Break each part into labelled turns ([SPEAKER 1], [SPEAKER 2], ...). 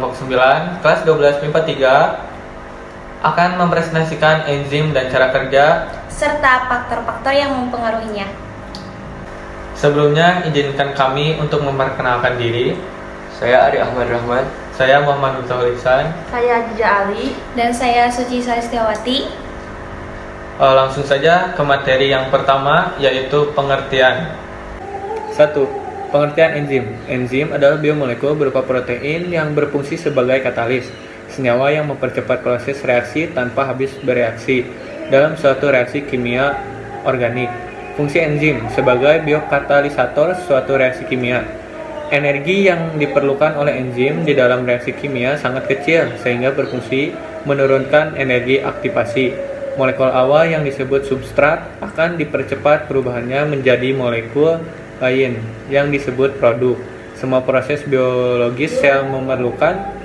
[SPEAKER 1] kelompok 9, kelas 12 MIPA 3 akan mempresentasikan enzim dan cara kerja
[SPEAKER 2] serta faktor-faktor yang mempengaruhinya.
[SPEAKER 1] Sebelumnya, izinkan kami untuk memperkenalkan diri.
[SPEAKER 3] Saya Ari Ahmad Rahman.
[SPEAKER 1] Saya Muhammad Miftahul Ihsan.
[SPEAKER 4] Saya Jija Ali.
[SPEAKER 2] Dan saya Suci Salistiawati.
[SPEAKER 1] Langsung saja ke materi yang pertama, yaitu pengertian. 1. Pengertian enzim. Enzim adalah biomolekul berupa protein yang berfungsi sebagai katalis, senyawa yang mempercepat proses reaksi tanpa habis bereaksi dalam suatu reaksi kimia organik. Fungsi enzim sebagai biokatalisator suatu reaksi kimia. Energi yang diperlukan oleh enzim di dalam reaksi kimia sangat kecil sehingga berfungsi menurunkan energi aktivasi. Molekul awal yang disebut substrat akan dipercepat perubahannya menjadi molekul lain yang disebut produk. Semua proses biologis sel memerlukan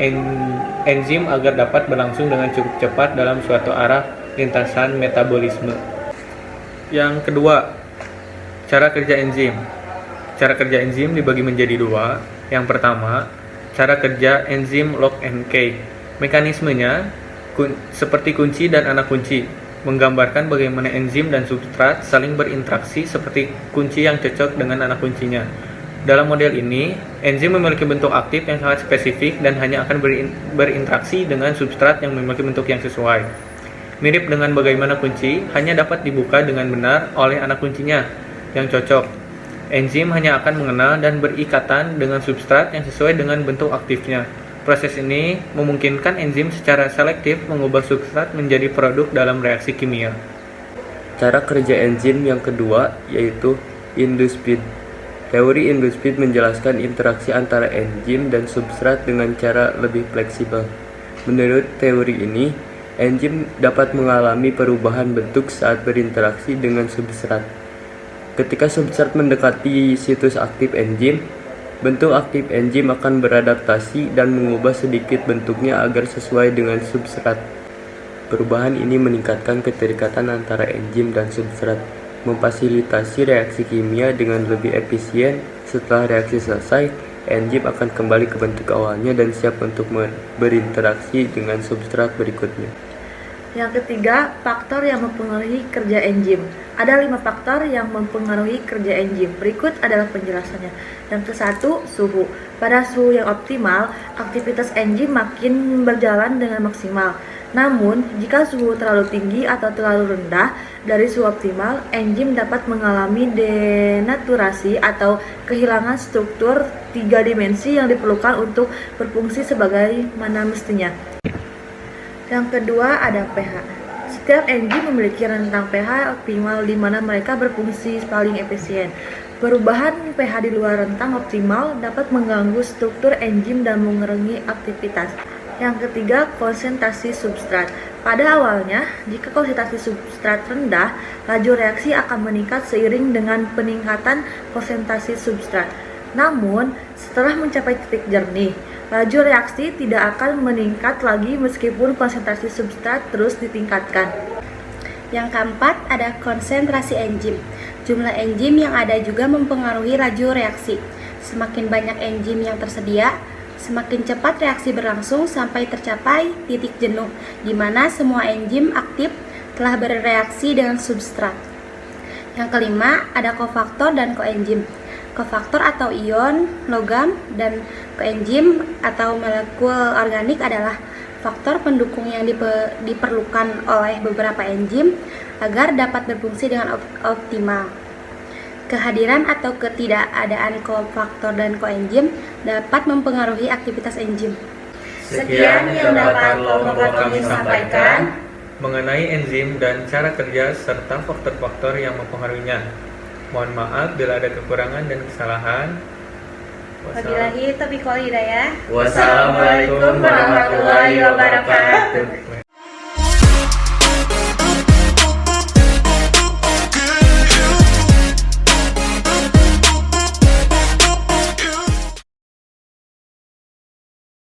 [SPEAKER 1] enzim agar dapat berlangsung dengan cukup cepat dalam suatu arah lintasan metabolisme. Yang kedua, cara kerja enzim. Cara kerja enzim dibagi menjadi dua. Yang pertama, cara kerja enzim lock and key. Mekanismenya seperti kunci dan anak kunci, menggambarkan bagaimana enzim dan substrat saling berinteraksi seperti kunci yang cocok dengan anak kuncinya. Dalam model ini, enzim memiliki bentuk aktif yang sangat spesifik dan hanya akan berinteraksi dengan substrat yang memiliki bentuk yang sesuai. Mirip dengan bagaimana kunci hanya dapat dibuka dengan benar oleh anak kuncinya yang cocok. Enzim hanya akan mengenal dan berikatan dengan substrat yang sesuai dengan bentuk aktifnya. Proses ini memungkinkan enzim secara selektif mengubah substrat menjadi produk dalam reaksi kimia.
[SPEAKER 3] Cara kerja enzim yang kedua yaitu induced speed. Teori induced speed menjelaskan interaksi antara enzim dan substrat dengan cara lebih fleksibel. Menurut teori ini, enzim dapat mengalami perubahan bentuk saat berinteraksi dengan substrat. Ketika substrat mendekati situs aktif enzim, bentuk aktif enzim akan beradaptasi dan mengubah sedikit bentuknya agar sesuai dengan substrat. Perubahan ini meningkatkan keterikatan antara enzim dan substrat, memfasilitasi reaksi kimia dengan lebih efisien. Setelah reaksi selesai, enzim akan kembali ke bentuk awalnya dan siap untuk berinteraksi dengan substrat berikutnya.
[SPEAKER 4] Yang ketiga, faktor yang mempengaruhi kerja enzim. Ada 5 faktor yang mempengaruhi kerja enzim. Berikut adalah penjelasannya. Yang ke-1, suhu. Pada suhu yang optimal, aktivitas enzim makin berjalan dengan maksimal. Namun, jika suhu terlalu tinggi atau terlalu rendah dari suhu optimal, enzim dapat mengalami denaturasi atau kehilangan struktur 3 dimensi yang diperlukan untuk berfungsi sebagaimana mestinya. Yang kedua ada pH. Setiap enzim memiliki rentang pH optimal di mana mereka berfungsi paling efisien. Perubahan pH di luar rentang optimal dapat mengganggu struktur enzim dan mengurangi aktivitas. Yang ketiga, konsentrasi substrat. Pada awalnya, jika konsentrasi substrat rendah, laju reaksi akan meningkat seiring dengan peningkatan konsentrasi substrat. Namun, setelah mencapai titik jernih, laju reaksi tidak akan meningkat lagi meskipun konsentrasi substrat terus ditingkatkan.
[SPEAKER 2] Yang keempat ada konsentrasi enzim. Jumlah enzim yang ada juga mempengaruhi laju reaksi. Semakin banyak enzim yang tersedia, semakin cepat reaksi berlangsung sampai tercapai titik jenuh, di mana semua enzim aktif telah bereaksi dengan substrat. Yang kelima ada kofaktor dan koenzim. Kofaktor atau ion, logam, dan koenzim atau molekul organik adalah faktor pendukung yang diperlukan oleh beberapa enzim agar dapat berfungsi dengan optimal. Kehadiran atau ketidakadaan kofaktor dan koenzim dapat mempengaruhi aktivitas enzim.
[SPEAKER 1] Sekian yang dapat kelompok kami sampaikan mengenai enzim dan cara kerja serta faktor-faktor yang mempengaruhinya. Mohon maaf bila ada kekurangan dan kesalahan.
[SPEAKER 2] Wabillahi taufiq wal hidayah.
[SPEAKER 3] Wassalamualaikum warahmatullahi wabarakatuh.